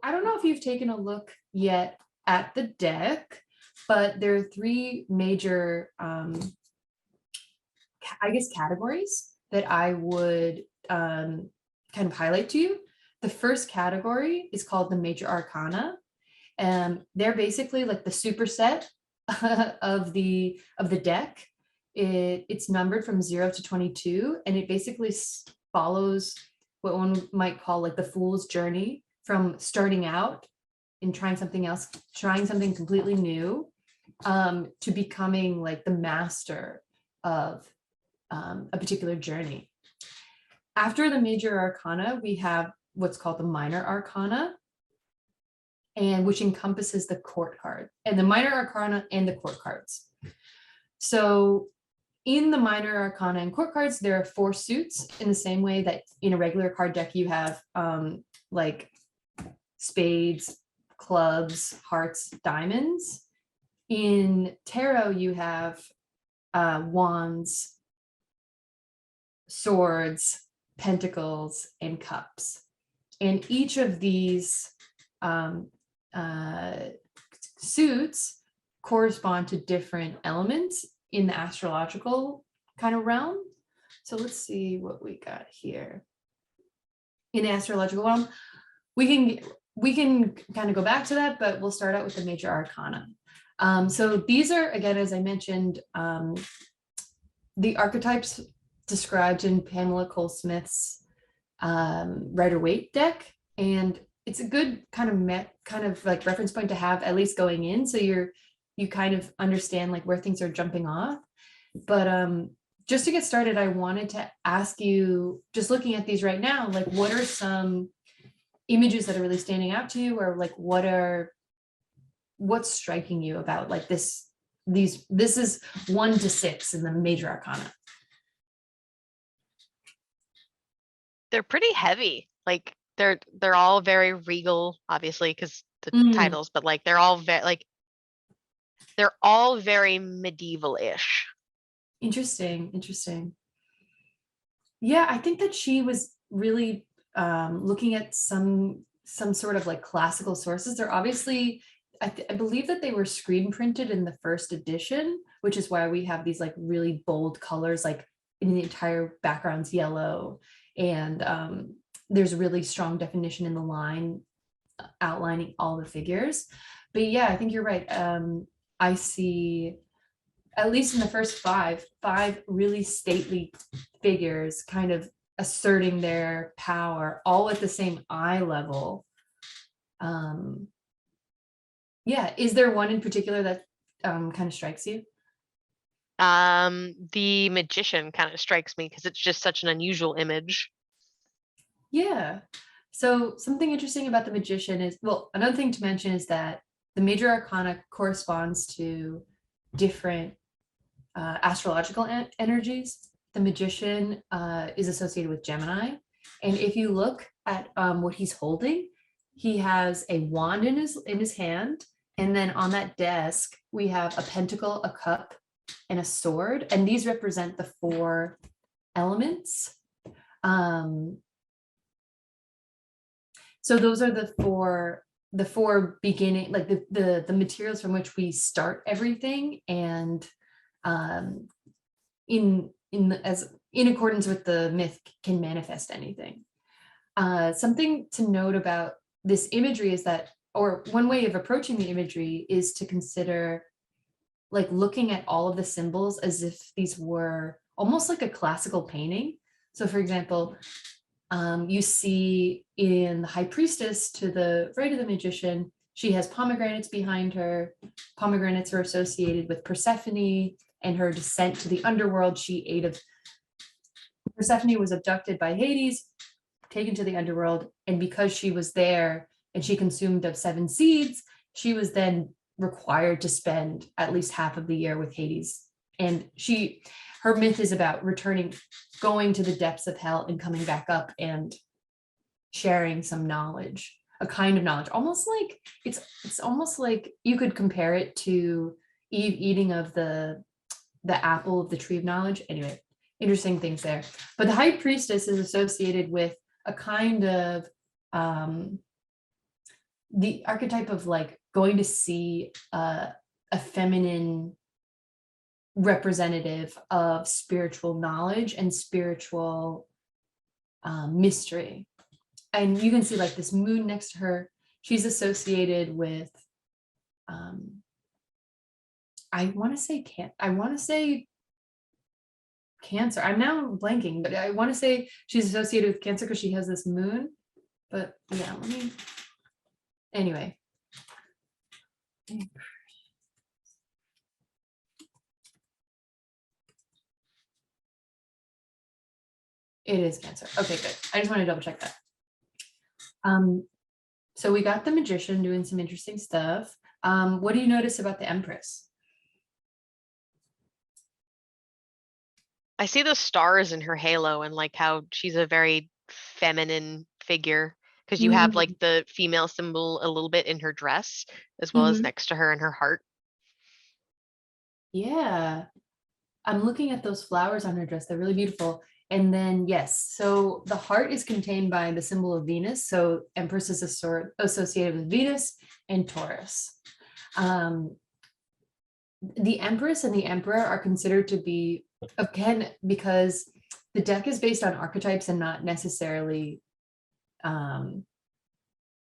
I don't know if you've taken a look yet at the deck, but there are three major, I guess, categories that I would kind of highlight to you. The first category is called the Major Arcana, and they're basically like the superset of the deck. It's numbered from 0 to 22, and it basically follows what one might call like the fool's journey from starting out and trying something else, trying something completely new, to becoming like the master of a particular journey. After the major arcana, we have what's called the minor arcana, and which encompasses the court card and the minor arcana and the court cards. So in the minor arcana and court cards, there are 4 suits, in the same way that in a regular card deck you have like spades, clubs, hearts, diamonds. In tarot, you have wands, swords, pentacles, and cups. And each of these suits correspond to different elements in the astrological kind of realm. So let's see what we got here. In the astrological realm, we can kind of go back to that, but we'll start out with the major arcana. So these are, again, as I mentioned, the archetypes described in Pamela Cole Smith's Raider-Waite deck, and it's a good kind of like reference point to have, at least going in, so you kind of understand like where things are jumping off. But just to get started, I wanted to ask you, just looking at these right now, like what are some images that are really standing out to you, or like what's striking you about like this is 1 to 6 in the major arcana? They're pretty heavy. Like they're all very regal, obviously, because the titles, but like they're all very medieval-ish. Interesting. Yeah, I think that she was really looking at some sort of like classical sources. They're obviously, I believe that they were screen printed in the first edition, which is why we have these like really bold colors, like in the entire background's yellow, and there's a really strong definition in the line outlining all the figures. But yeah, I think you're right. I see, at least in the first five really stately figures kind of asserting their power, all at the same eye level. Yeah, is there one in particular that kind of strikes you? The magician kind of strikes me because it's just such an unusual image. Yeah. So something interesting about the magician is, well, another thing to mention is that the major arcana corresponds to different astrological energies. The magician is associated with Gemini. And if you look at what he's holding, he has a wand in his hand. And then on that desk, we have a pentacle, a cup, and a sword. And these represent the 4 elements. So those are the four beginning, like the materials from which we start everything, and in accordance with the myth, can manifest anything. Something to note about this imagery is that, or one way of approaching the imagery is to consider like looking at all of the symbols as if these were almost like a classical painting. So for example, you see in the high priestess to the right of the magician, she has pomegranates behind her. Pomegranates are associated with Persephone and her descent to the underworld. Persephone was abducted by Hades, taken to the underworld, and because she was there and she consumed of 7 seeds, she was then required to spend at least half of the year with Hades. And her myth is about returning, going to the depths of hell and coming back up and sharing some knowledge, a kind of knowledge, almost like it's almost like you could compare it to Eve eating of the apple of the tree of knowledge. Anyway, interesting things there. But the high priestess is associated with a kind of the archetype of like going to see a feminine representative of spiritual knowledge and spiritual mystery. And you can see like this moon next to her. She's associated with, I want to say Cancer. I'm now blanking, but I want to say she's associated with Cancer because she has this moon. But yeah, anyway. It is Cancer. Okay, good. I just want to double check that. So we got the Magician doing some interesting stuff. What do you notice about the Empress? I see the stars in her halo and like how she's a very feminine figure because you have like the female symbol a little bit in her dress as well as next to her in her heart. Yeah, I'm looking at those flowers on her dress. They're really beautiful. And then, yes, so the heart is contained by the symbol of Venus. So Empress is associated with Venus and Taurus. The Empress and the Emperor are considered to be, again, because the deck is based on archetypes and not necessarily,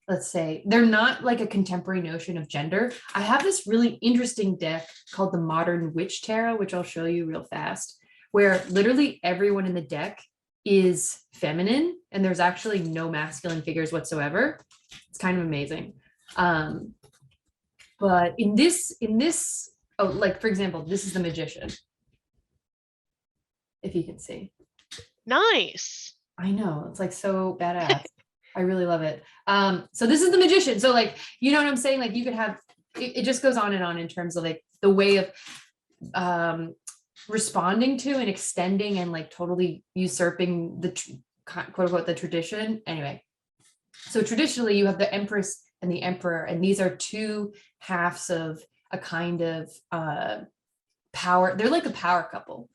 let's say, they're not like a contemporary notion of gender. I have this really interesting deck called the Modern Witch Tarot, which I'll show you real fast, where literally everyone in the deck is feminine and there's actually no masculine figures whatsoever. It's kind of amazing. But in this, oh, like for example, this is the Magician. If you can see. Nice. I know, it's like so badass. I really love it. So this is the Magician. So like, you know what I'm saying? Like you could have, it just goes on and on in terms of like the way of responding to and extending and like totally usurping the quote unquote the tradition. Anyway, so traditionally you have the Empress and the Emperor, and these are two halves of a kind of power. They're like a power couple.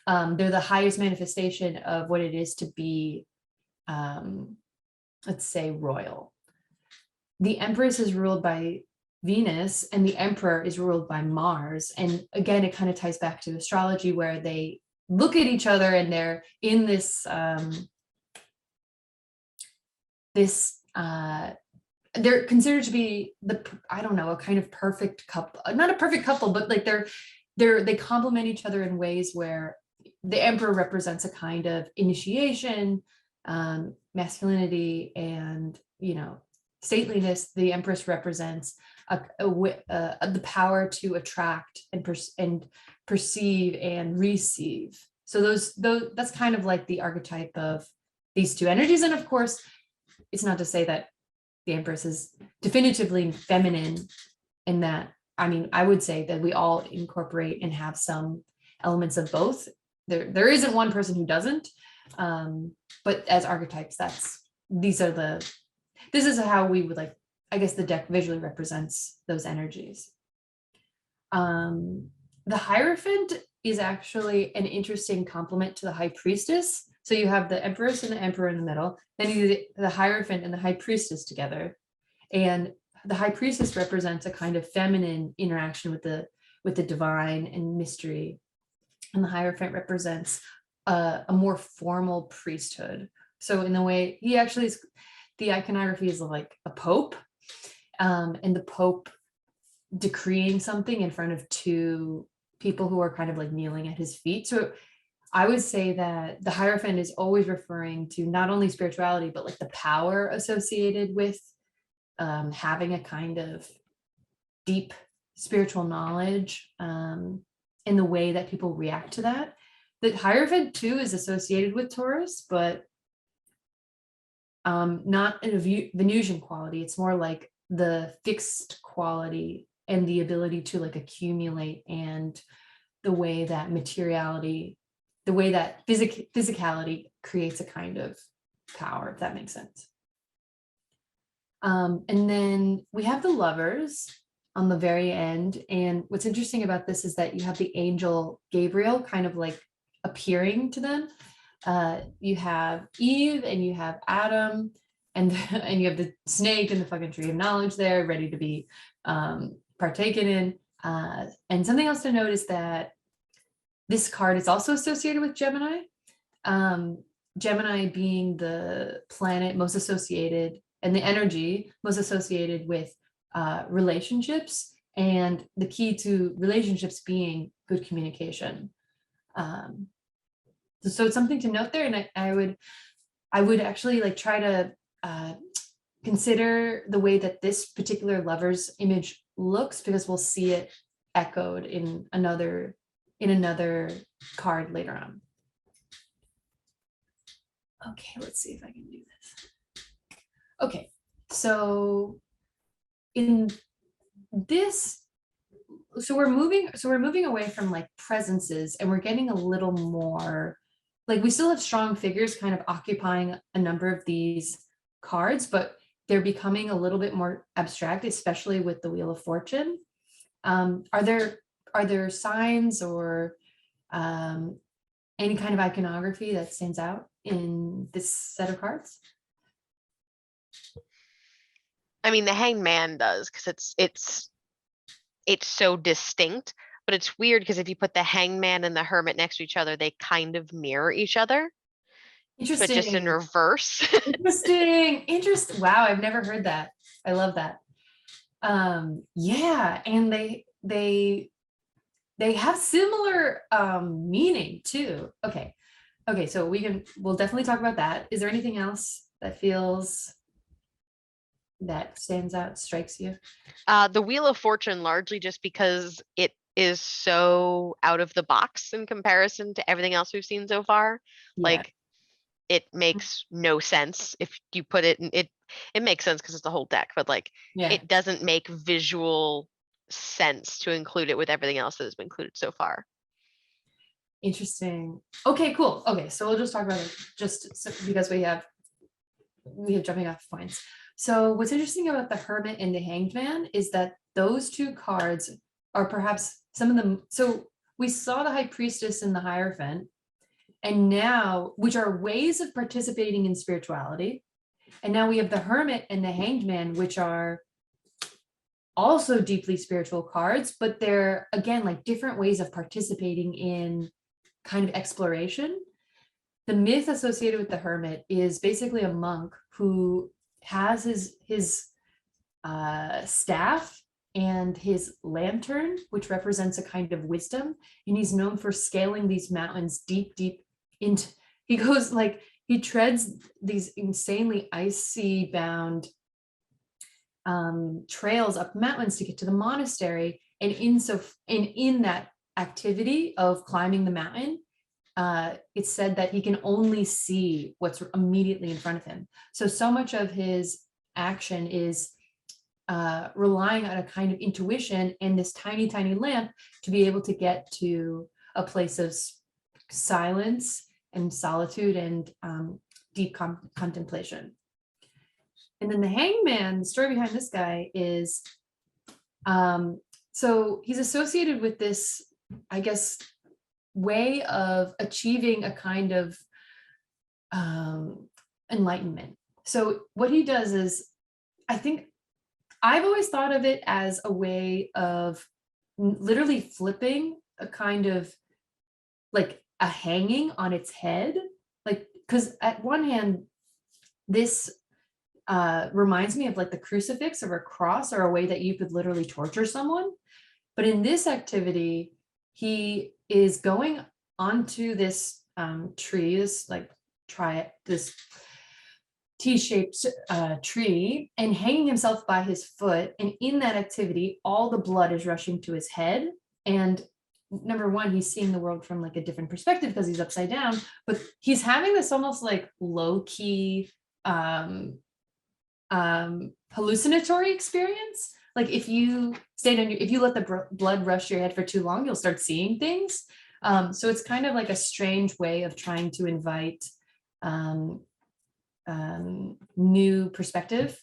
They're the highest manifestation of what it is to be, let's say, royal. The Empress is ruled by Venus and the Emperor is ruled by Mars. And again, it kind of ties back to astrology where they look at each other and they're in this, they're considered to be I don't know, a kind of perfect couple, not a perfect couple, but like they complement each other in ways where the Emperor represents a kind of initiation, masculinity, and, you know, stateliness. The Empress represents the power to attract and perceive and receive. So those that's kind of like the archetype of these two energies. And of course, it's not to say that the Empress is definitively feminine in that. I mean, I would say that we all incorporate and have some elements of both. There isn't one person who doesn't, but as archetypes, this is how we would like, I guess the deck visually represents those energies. The Hierophant is actually an interesting complement to the High Priestess. So you have the Empress and the Emperor in the middle, then you have the Hierophant and the High Priestess together. And the High Priestess represents a kind of feminine interaction with the divine and mystery. And the Hierophant represents a more formal priesthood. So in the way he actually is, the iconography is like a pope, and the pope decreeing something in front of two people who are kind of like kneeling at his feet. So I would say that the Hierophant is always referring to not only spirituality, but like the power associated with having a kind of deep spiritual knowledge, in the way that people react to that. The Hierophant too is associated with Taurus, but not in a Venusian quality. It's more like the fixed quality and the ability to like accumulate, and the way that materiality, the way that physicality creates a kind of power, if that makes sense. And then we have the Lovers on the very end. And what's interesting about this is that you have the angel Gabriel kind of like appearing to them. You have Eve and you have Adam, and and you have the snake and the fucking tree of knowledge there ready to be partaken in. And something else to note is that this card is also associated with Gemini. Gemini being the planet most associated and the energy most associated with relationships, and the key to relationships being good communication. So it's something to note there, and I would actually like try to consider the way that this particular lover's image looks, because we'll see it echoed in another card later on. Okay, let's see if I can do this. Okay, so in this, so we're moving away from like presences, and we're getting a little more like, we still have strong figures kind of occupying a number of these cards, but they're becoming a little bit more abstract, especially with the Wheel of Fortune. Are there signs or any kind of iconography that stands out in this set of cards? I mean, the Hanged Man does, because it's so distinct, but it's weird because if you put the Hanged Man and the Hermit next to each other, they kind of mirror each other, but just in Interesting. reverse. Interesting. Wow, I've never heard that. I love that. Yeah, and they have similar meaning too. Okay. So we'll definitely talk about that. Is there anything else that stands out, strikes you? The Wheel of Fortune, largely just because it is so out of the box in comparison to everything else we've seen so far. Yeah. Like, it makes no sense if you put it in it. It makes sense because it's the whole deck, but like, Yeah. it doesn't make visual sense to include it with everything else that has been included so far. Interesting. Okay, cool. Okay, so we'll just talk about it because we have jumping off points. So what's interesting about the Hermit and the Hanged Man is that those two cards are perhaps some of them. So we saw the High Priestess and the Hierophant, and now, which are ways of participating in spirituality. And now we have the Hermit and the Hanged Man, which are also deeply spiritual cards, but they're again like different ways of participating in kind of exploration. The myth associated with the Hermit is basically a monk who has his staff and his lantern, which represents a kind of wisdom, and he's known for scaling these mountains deep into. He treads these insanely icy bound trails up mountains to get to the monastery, and in that activity of climbing the mountain, it's said that he can only see what's immediately in front of him. So much of his action is relying on a kind of intuition and this tiny lamp to be able to get to a place of silence and solitude and deep contemplation. And then the Hanged Man, the story behind this guy is, so he's associated with this, I guess, way of achieving a kind of enlightenment. So what he does is, I think I've always thought of it as a way of literally flipping a kind of like a hanging on its head. Like, because at one hand, this reminds me of like the crucifix or a cross, or a way that you could literally torture someone. But in this activity, he is going onto this tree, this T-shaped tree, and hanging himself by his foot. And in that activity, all the blood is rushing to his head. And number one, he's seeing the world from like a different perspective because he's upside down, but he's having this almost like low-key hallucinatory experience. Like if you if you let the blood rush to your head for too long, you'll start seeing things. So it's kind of like a strange way of trying to invite new perspective,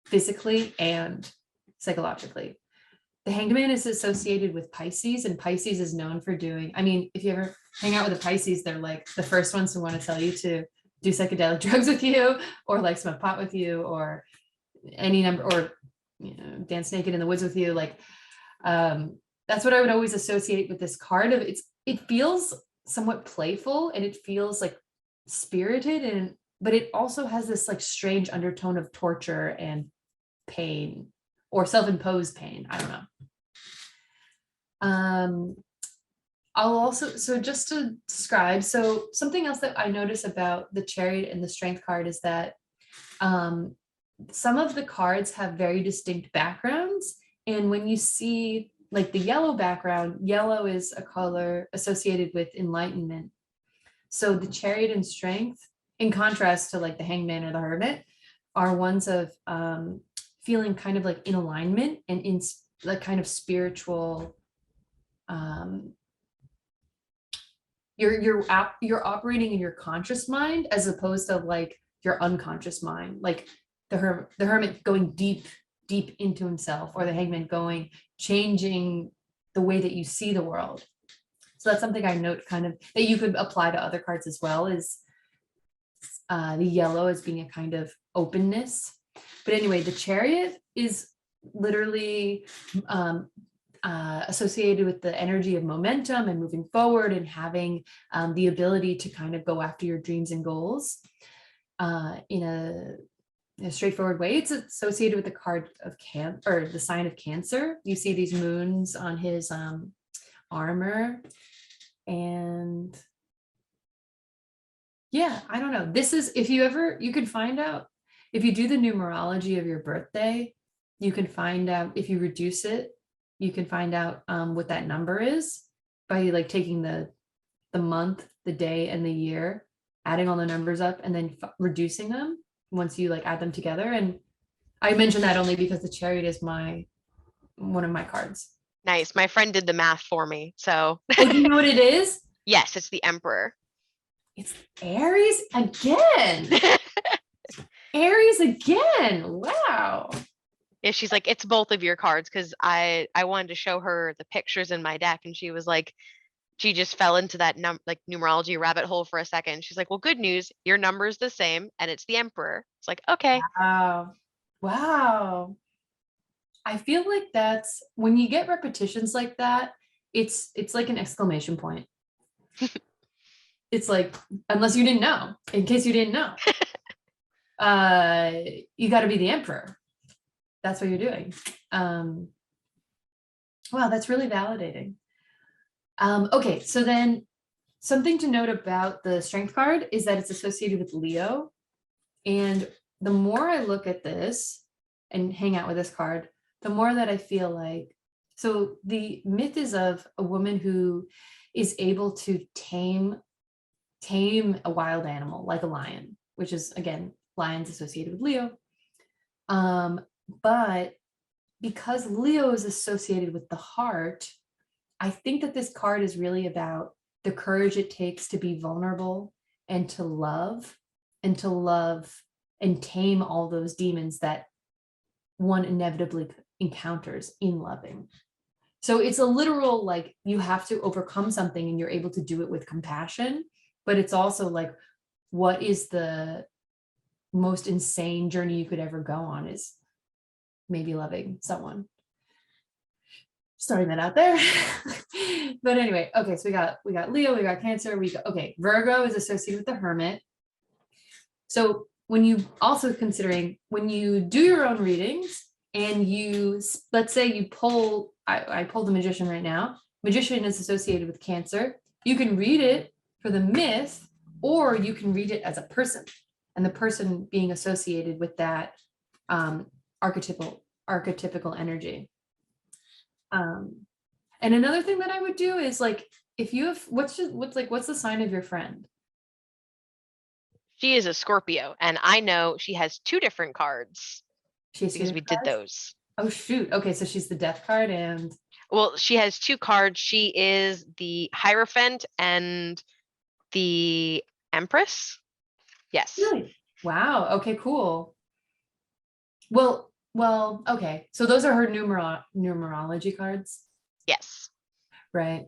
physically and psychologically. The Hanged Man is associated with Pisces, and Pisces is known for doing, I mean, if you ever hang out with a Pisces, they're like the first ones who want to tell you to do psychedelic drugs with you, or like smoke pot with you, or any number, or dance naked in the woods with you. Like that's what I would always associate with this card. Of it feels somewhat playful, and it feels like spirited, and but it also has this like strange undertone of torture and pain, or self-imposed pain. I don't know. I'll also, so just to describe, so something else that I notice about the Chariot and the Strength card is that some of the cards have very distinct backgrounds. And when you see like the yellow background, yellow is a color associated with enlightenment. So the Chariot and Strength, in contrast to like the Hangman or the Hermit, are ones of feeling kind of like in alignment and in like kind of spiritual, you're operating in your conscious mind as opposed to like your unconscious mind, like the hermit going deep into himself, or the Hangman changing the way that you see the world. So that's something I note kind of that you could apply to other cards as well, is the yellow as being a kind of openness. But anyway, the Chariot is literally associated with the energy of momentum and moving forward, and having the ability to kind of go after your dreams and goals in a straightforward way. It's associated with the card of or the sign of Cancer. You see these moons on his armor, and yeah, I don't know. This is, if you could find out, if you do the numerology of your birthday, you can find out, if you reduce it, you can find out what that number is by like taking the month, the day, and the year, adding all the numbers up, and then reducing them once you like add them together. And I mentioned that only because the Chariot is one of my cards. Nice. My friend did the math for me. So Oh, do you know what it is? yes, it's the Emperor. It's Aries again. Aries again. Wow. Yeah, she's like, it's both of your cards, because I wanted to show her the pictures in my deck, and she was like, she just fell into that like numerology rabbit hole for a second. She's like, well, good news, your number's the same, and it's the Emperor. It's like, okay. Wow. Wow. I feel like that's when you get repetitions like that, it's like an exclamation point. It's like, unless you didn't know, in case you didn't know, you got to be the Emperor. That's what you're doing. Wow, that's really validating. Okay, so then something to note about the Strength card is that it's associated with Leo. And the more I look at this and hang out with this card, the more that I feel like, so the myth is of a woman who is able to tame a wild animal like a lion, which is, again, lions associated with Leo. But because Leo is associated with the heart, I think that this card is really about the courage it takes to be vulnerable and to love and tame all those demons that one inevitably encounters in loving. So it's a literal, like, you have to overcome something and you're able to do it with compassion, but it's also like, what is the most insane journey you could ever go on is maybe loving someone. Starting that out there. But anyway, okay, so we got Leo, we got Cancer, okay, Virgo is associated with the Hermit. So when you also considering, when you do your own readings and you, let's say you pull, I pulled the Magician right now. Magician is associated with Cancer. You can read it for the myth, or you can read it as a person, and the person being associated with that archetypical energy. And another thing that I would do is, like, if you have, what's the sign of your friend? She is a Scorpio, and I know she has 2 different cards because we did those. Oh shoot. Okay, so she's the Death card, and well, she has 2 cards. She is the Hierophant and the Empress. Yes. Really? Wow. Okay, cool. Well, okay. So those are her numerology cards. Yes. Right.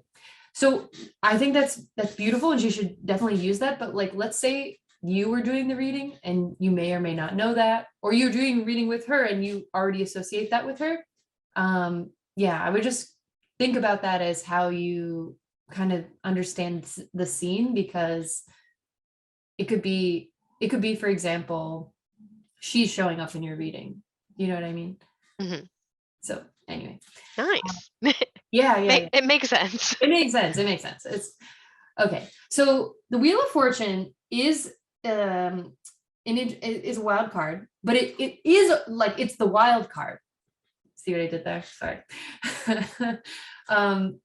So I think that's beautiful, and she should definitely use that. But like, let's say you were doing the reading and you may or may not know that, or you're doing reading with her and you already associate that with her. Yeah, I would just think about that as how you kind of understand the scene, because it could be, for example, she's showing up in your reading. You know what I mean? Mhm. So anyway, Nice. yeah. It makes sense. It makes sense. It makes sense. It's okay. So the Wheel of Fortune is is a wild card, but it is like, it's the wild card. See what I did there? Sorry.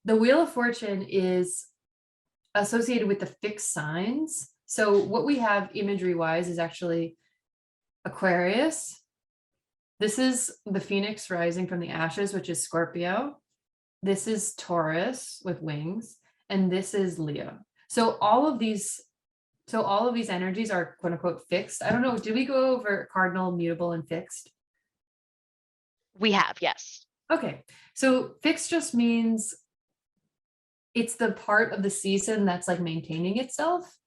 The Wheel of Fortune is associated with the fixed signs. So what we have imagery wise is actually Aquarius. This is the Phoenix rising from the ashes, which is Scorpio. This is Taurus with wings, and this is Leo. So all of these energies are quote unquote fixed. I don't know. Did we go over cardinal, mutable, and fixed? We have, yes. Okay. So fixed just means it's the part of the season that's like maintaining itself.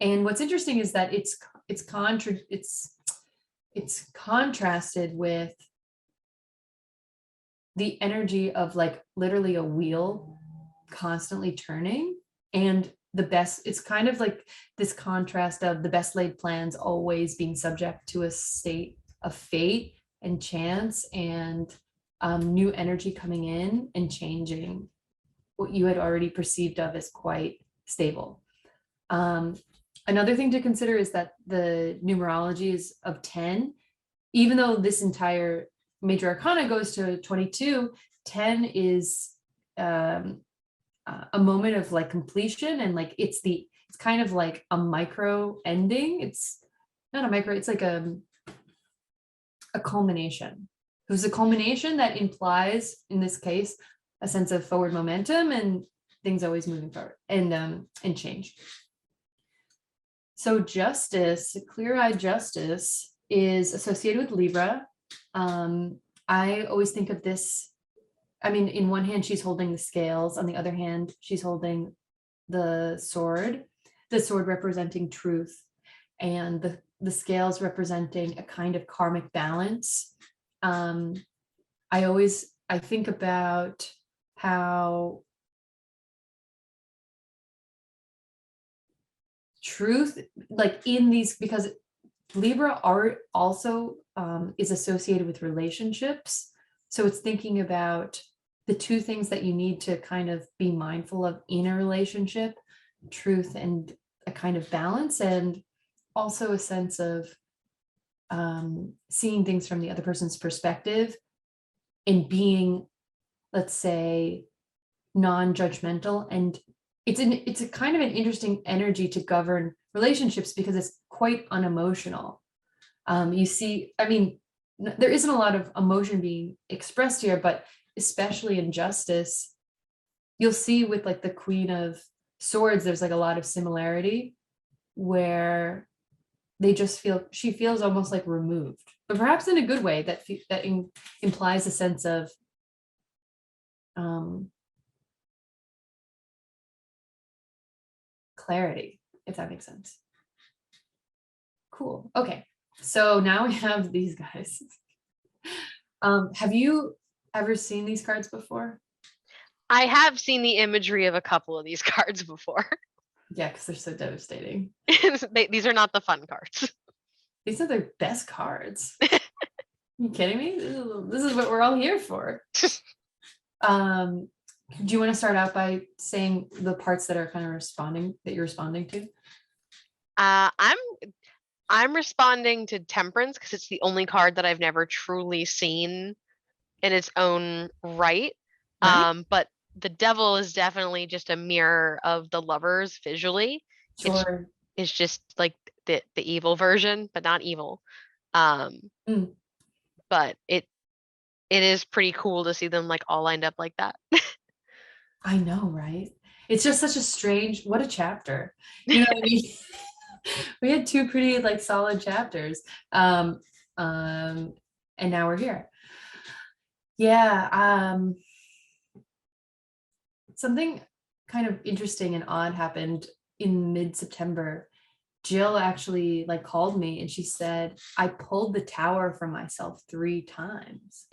And what's interesting is that it's contrasted with the energy of like literally a wheel constantly turning, and it's kind of like this contrast of the best laid plans always being subject to a state of fate and chance, and new energy coming in and changing what you had already perceived of as quite stable. Another thing to consider is that the numerology is of 10. Even though this entire Major Arcana goes to 22, 10 is a moment of like completion, and like it's kind of like a micro ending. It's not a micro, it's like a culmination. It was a culmination that implies, in this case, a sense of forward momentum and things always moving forward and change. So justice, clear-eyed justice, is associated with Libra. I always think of this, I mean, in one hand, she's holding the scales. On the other hand, she's holding the sword representing truth, and the scales representing a kind of karmic balance. I think about how truth, like in these, because Libra art also is associated with relationships. So it's thinking about the two things that you need to kind of be mindful of in a relationship: truth and a kind of balance, and also a sense of seeing things from the other person's perspective and being, let's say, non-judgmental. And it's a kind of an interesting energy to govern relationships because it's quite unemotional. You see, I mean, there isn't a lot of emotion being expressed here, but especially in justice, you'll see with like the Queen of Swords, there's like a lot of similarity where she feels almost like removed, but perhaps in a good way that implies a sense of clarity, if that makes sense. Cool. Okay. So now we have these guys. Have you ever seen these cards before? I have seen the imagery of a couple of these cards before. Yeah, because they're so devastating. These are not the fun cards. These are their best cards. Are you kidding me? This is what we're all here for. Do you want to start out by saying the parts that are kind of you're responding to? I'm responding to Temperance because it's the only card that I've never truly seen in its own right. Right? But the Devil is definitely just a mirror of the Lovers visually. Sure. It's just like the evil version, but not evil. But it is pretty cool to see them like all lined up like that. I know, right? It's just such a strange, what a chapter. You know what I mean? We had two pretty like solid chapters. And now we're here. Yeah. Something kind of interesting and odd happened in mid-September Jill actually like called me and she said, I pulled the tower from myself 3 times.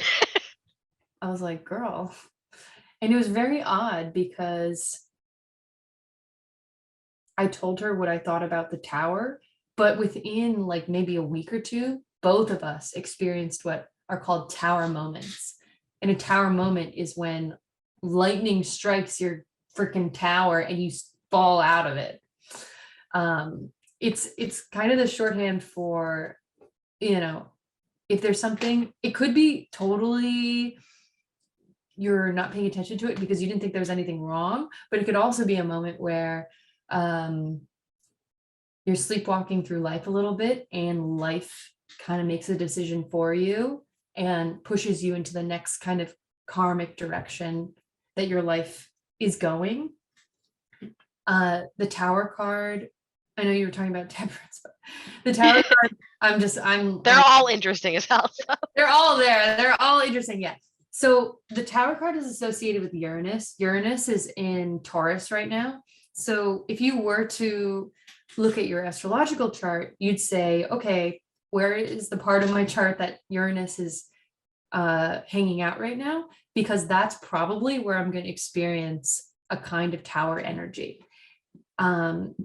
I was like, girl. And it was very odd because I told her what I thought about the tower, but within like maybe a week or two, both of us experienced what are called tower moments. And a tower moment is when lightning strikes your freaking tower and you fall out of it. It's kind of the shorthand for, you know, if there's something, it could be totally you're not paying attention to it because you didn't think there was anything wrong, but it could also be a moment where you're sleepwalking through life a little bit and life kind of makes a decision for you and pushes you into the next kind of karmic direction that your life is going. The tower card, I know you were talking about temperance, but the tower card, They're all interesting as hell. So. They're all there. They're all interesting. Yeah. So the tower card is associated with Uranus. Uranus is in Taurus right now. So if you were to look at your astrological chart, you'd say, okay, where is the part of my chart that Uranus is hanging out right now? Because that's probably where I'm going to experience a kind of tower energy. The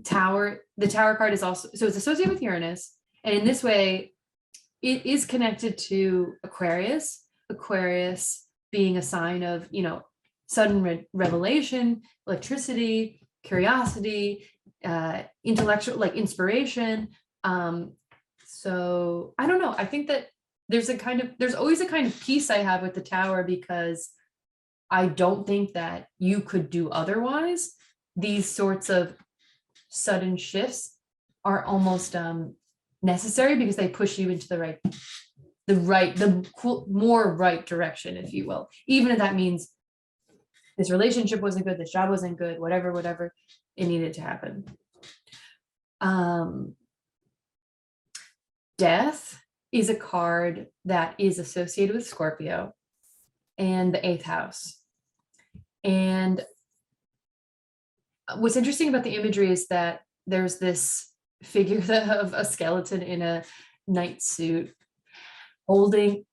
tower card is also, so it's associated with Uranus. And in this way, it is connected to Aquarius being a sign of, you know, sudden revelation, electricity, curiosity, intellectual, like inspiration. So I don't know. I think that there's always a kind of peace I have with the tower because I don't think that you could do otherwise. These sorts of sudden shifts are almost necessary because they push you into the more right direction, if you will, even if that means this relationship wasn't good, this job wasn't good, whatever it needed to happen. Death is a card that is associated with Scorpio and the 8th house. And what's interesting about the imagery is that there's this figure of a skeleton in a night suit holding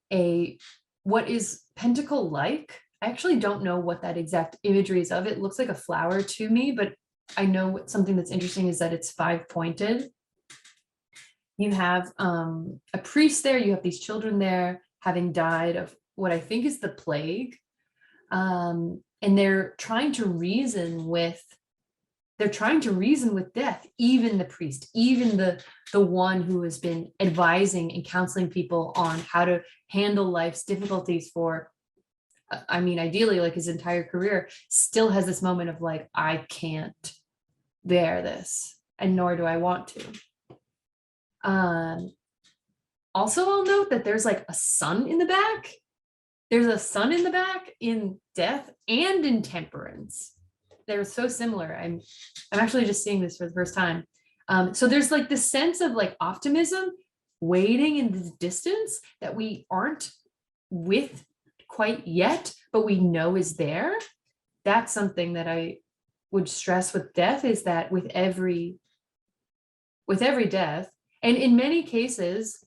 what is pentacle like. I actually don't know what that exact imagery is of. It looks like a flower to me, but I know something that's interesting is that it's 5-pointed. You have a priest there, you have these children there having died of what I think is the plague. And they're trying to reason with death, even the priest, even the one who has been advising and counseling people on how to handle life's difficulties for, I mean, ideally like his entire career, still has this moment of like, I can't bear this, and nor do I want to. Also, I'll note that there's like a sun in the back. There's a sun in the back in death and in temperance. They're so similar. I'm actually just seeing this for the first time. So there's like this sense of like optimism waiting in the distance that we aren't with quite yet, but we know is there. That's something that I would stress with death, is that with every death, and in many cases,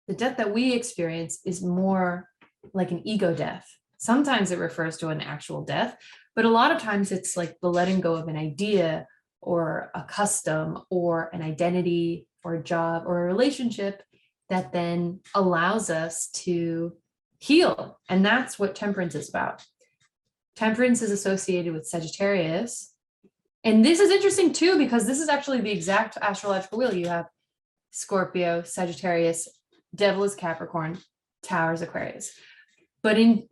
the death that we experience is more like an ego death. Sometimes it refers to an actual death, but a lot of times it's like the letting go of an idea or a custom or an identity or a job or a relationship that then allows us to heal. And that's what temperance is about. Temperance is associated with Sagittarius. And this is interesting too, because this is actually the exact astrological wheel. You have Scorpio, Sagittarius, Devil is Capricorn, Tower is Aquarius. But in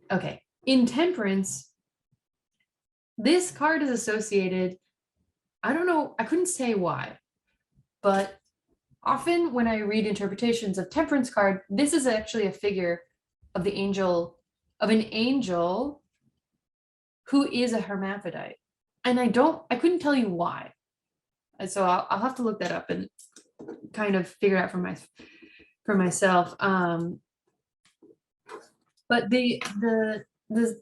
temperance, this card is associated, I don't know, I couldn't say why, but often when I read interpretations of temperance card, this is actually a figure of an angel who is a hermaphrodite. And I couldn't tell you why. And so I'll have to look that up and kind of figure it out for myself. But the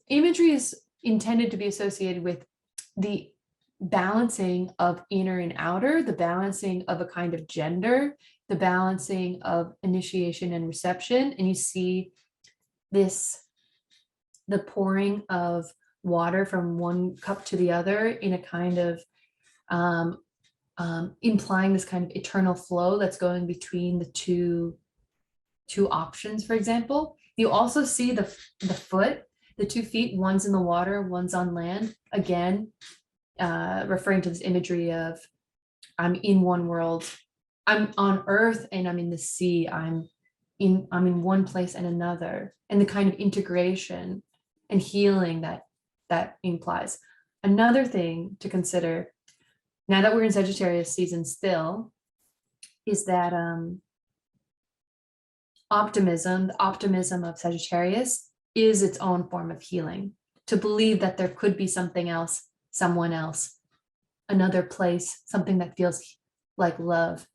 imagery is intended to be associated with the balancing of inner and outer, the balancing of a kind of gender, the balancing of initiation and reception. And you see this, the pouring of water from one cup to the other in a kind of implying this kind of eternal flow that's going between the two options, for example. You also see the foot, the 2 feet, one's in the water, one's on land. Again, referring to this imagery of I'm in one world, I'm on earth and I'm in the sea, I'm in one place and another, and the kind of integration and healing that implies. Another thing to consider now that we're in Sagittarius season still is that the optimism of Sagittarius is its own form of healing. To believe that there could be something else, someone else, another place, something that feels like love,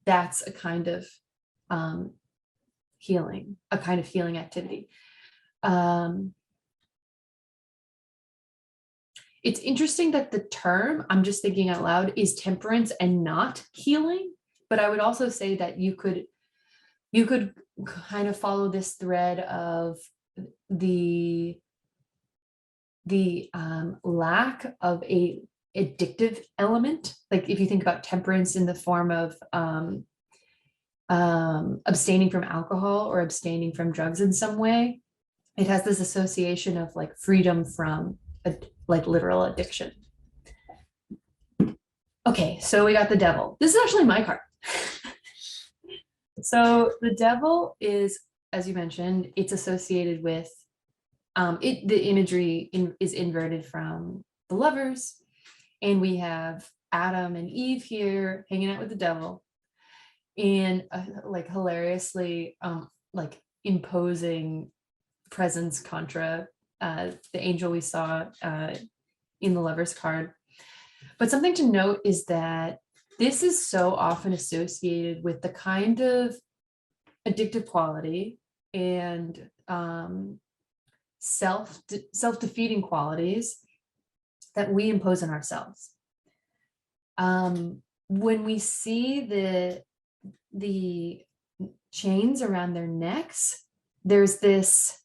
that's a kind of healing, a kind of healing activity. It's interesting that the term, I'm just thinking out loud, is temperance and not healing. But I would also say that you could kind of follow this thread of the lack of a addictive element. Like if you think about temperance in the form of abstaining from alcohol or abstaining from drugs in some way, it has this association of like freedom from like literal addiction. Okay, so we got the devil. This is actually my card. So the devil is, as you mentioned, it's associated with the imagery is inverted from the lovers, and we have Adam and Eve here hanging out with the devil in like hilariously like imposing presence contra the angel we saw in the lovers card. But something to note is that this is so often associated with the kind of addictive quality and self-defeating qualities that we impose on ourselves. When we see the chains around their necks, there's this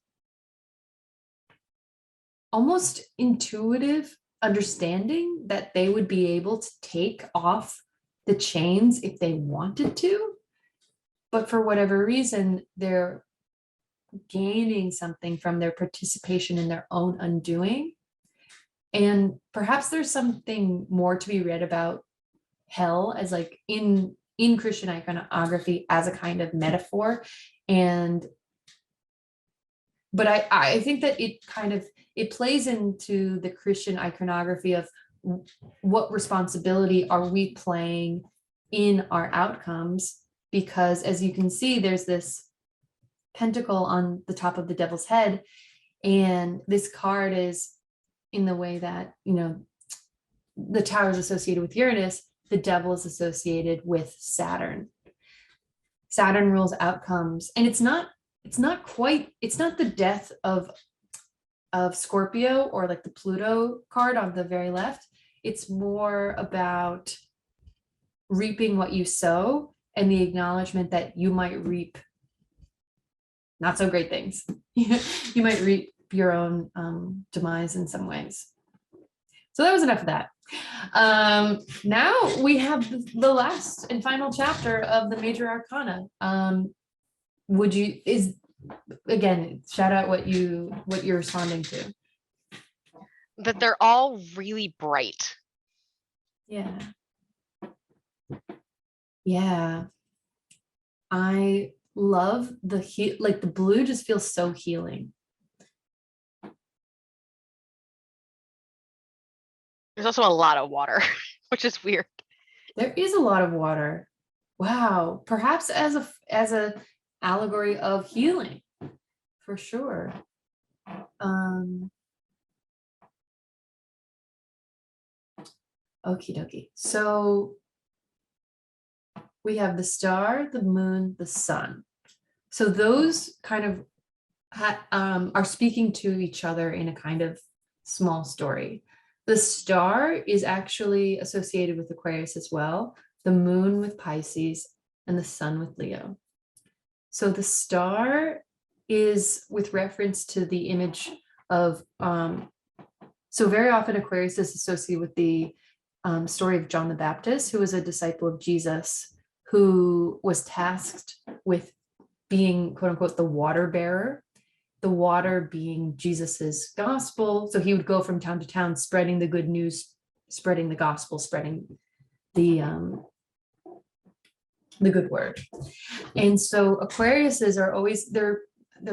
almost intuitive understanding that they would be able to take off the chains if they wanted to, but for whatever reason, they're gaining something from their participation in their own undoing. And perhaps there's something more to be read about hell as like in Christian iconography as a kind of metaphor. But I think that it plays into the Christian iconography of what responsibility are we playing in our outcomes, because as you can see, there's this pentacle on the top of the devil's head, and this card is in the way that, you know, the tower is associated with Uranus, the devil is associated with Saturn. Saturn rules outcomes, and it's not the death of Scorpio or like the Pluto card on the very left. It's more about reaping what you sow and the acknowledgement that you might reap not so great things. You might reap your own demise in some ways. So that was enough of that. Now we have the last and final chapter of the Major Arcana. Again, shout out what you're responding to. That they're all really bright. Yeah. Yeah. I love like the blue just feels so healing. There's also a lot of water, which is weird. There is a lot of water. Wow. Perhaps as a allegory of healing, for sure. Okie dokie. So we have the star, the moon, the sun. So those kind of are speaking to each other in a kind of small story. The star is actually associated with Aquarius as well, the moon with Pisces, and the sun with Leo. So the star is with reference to the image of, so very often Aquarius is associated with the story of John the Baptist, who was a disciple of Jesus, who was tasked with being, quote unquote, the water bearer, the water being Jesus's gospel. So he would go from town to town, spreading the good news, spreading the gospel, spreading the good word. And so Aquariuses are always, they're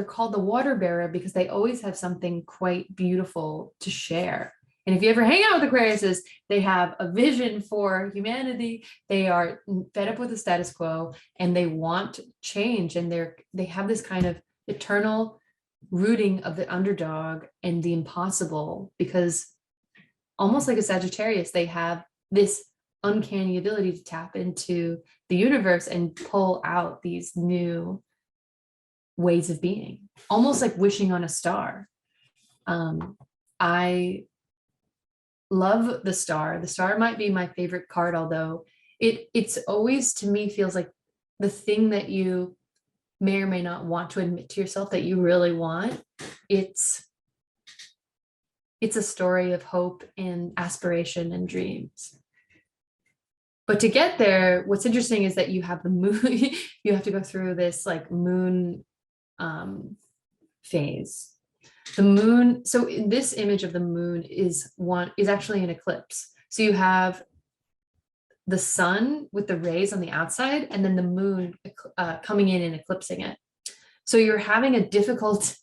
called the water bearer because they always have something quite beautiful to share. And if you ever hang out with Aquariuses, they have a vision for humanity. They are fed up with the status quo and they want change. And they have this kind of eternal rooting of the underdog and the impossible, because almost like a Sagittarius, they have this uncanny ability to tap into the universe and pull out these new ways of being, almost like wishing on a star. I love the star. The star might be my favorite card, although it's always, to me, feels like the thing that you may or may not want to admit to yourself that you really want. It's a story of hope and aspiration and dreams. But to get there, what's interesting is that you have the moon, you have to go through this like moon phase. The moon, so in this image of the moon is actually an eclipse. So you have the sun with the rays on the outside, and then the moon coming in and eclipsing it. So you're having a difficult,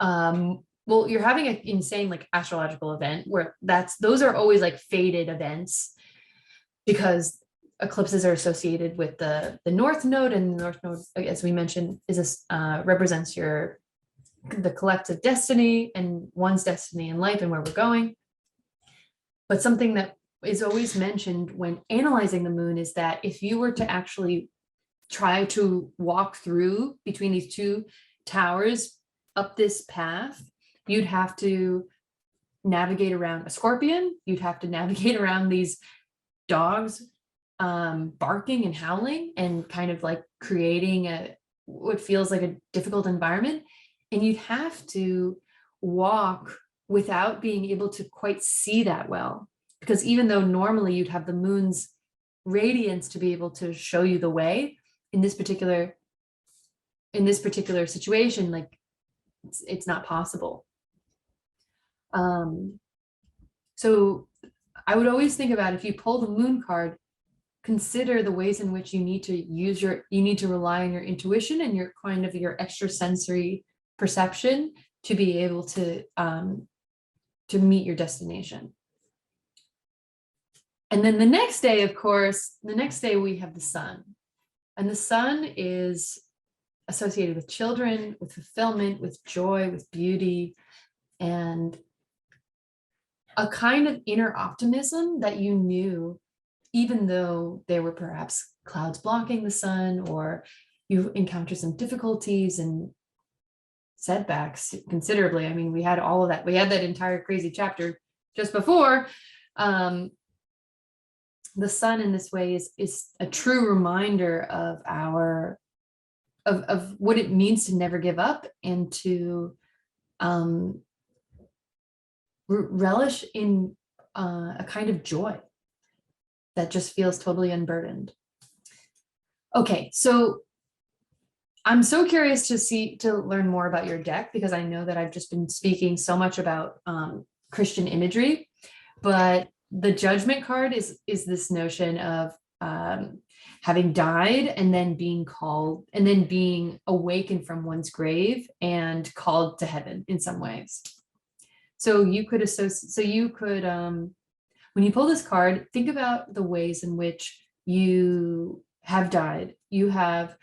you're having an insane like astrological event where those are always like fated events, because eclipses are associated with the North Node, and the North Node, as we mentioned, represents the collective destiny and one's destiny in life and where we're going. But something that is always mentioned when analyzing the moon is that if you were to actually try to walk through between these two towers up this path, you'd have to navigate around a scorpion, you'd have to navigate around these dogs barking and howling and kind of like creating what feels like a difficult environment. And you'd have to walk without being able to quite see that well, because even though normally you'd have the moon's radiance to be able to show you the way, in this particular situation, like it's not possible. So I would always think about, if you pull the moon card, consider the ways in which you need to rely on your intuition and your kind of your extrasensory perception to be able to meet your destination. And then the next day, of course, we have the sun. And the sun is associated with children, with fulfillment, with joy, with beauty, and a kind of inner optimism that you knew, even though there were perhaps clouds blocking the sun, or you encountered some difficulties and setbacks considerably. I mean, we had all of that. We had that entire crazy chapter just before. The sun in this way is a true reminder of of what it means to never give up and to relish in a kind of joy that just feels totally unburdened. Okay, so I'm so curious to learn more about your deck, because I know that I've just been speaking so much about Christian imagery, but the Judgment card is this notion of having died and then being called, and then being awakened from one's grave and called to heaven in some ways. So you could when you pull this card, think about the ways in which you have died. You have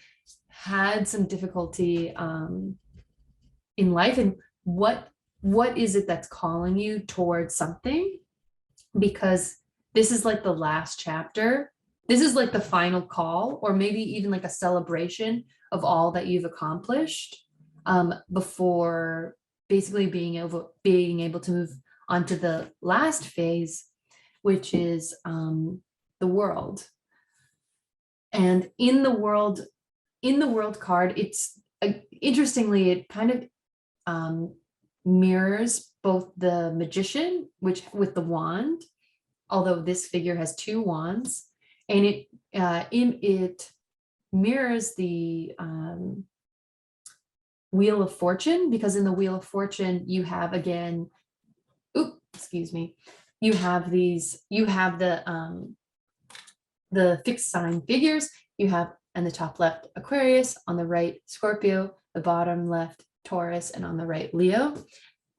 had some difficulty in life, and what is it that's calling you towards something? Because this is like the last chapter. This is like the final call, or maybe even like a celebration of all that you've accomplished before basically being able to move onto the last phase, which is the world. And in the world card, it's interestingly, it kind of mirrors both the magician, which with the wand, although this figure has two wands, and it mirrors the Wheel of Fortune, because in the Wheel of Fortune you have, again, excuse me, you have the fixed sign figures. You have on the top left Aquarius, on the right Scorpio, the bottom left Taurus, and on the right Leo.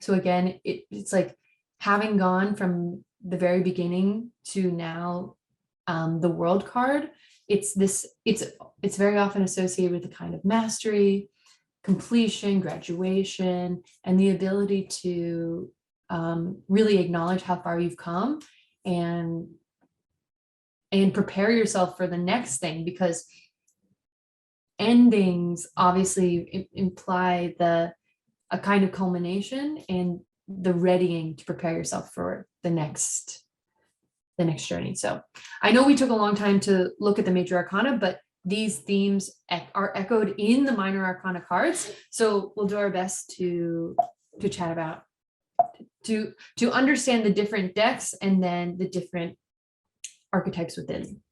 So again, it's like having gone from the very beginning to now, the world card, it's very often associated with a kind of mastery, completion, graduation, and the ability to really acknowledge how far you've come and prepare yourself for the next thing, because endings obviously imply a kind of culmination and the readying to prepare yourself for the next journey. So I know we took a long time to look at the major arcana, but these themes are echoed in the minor arcana cards. So we'll do our best to chat about, to understand the different decks and then the different archetypes within.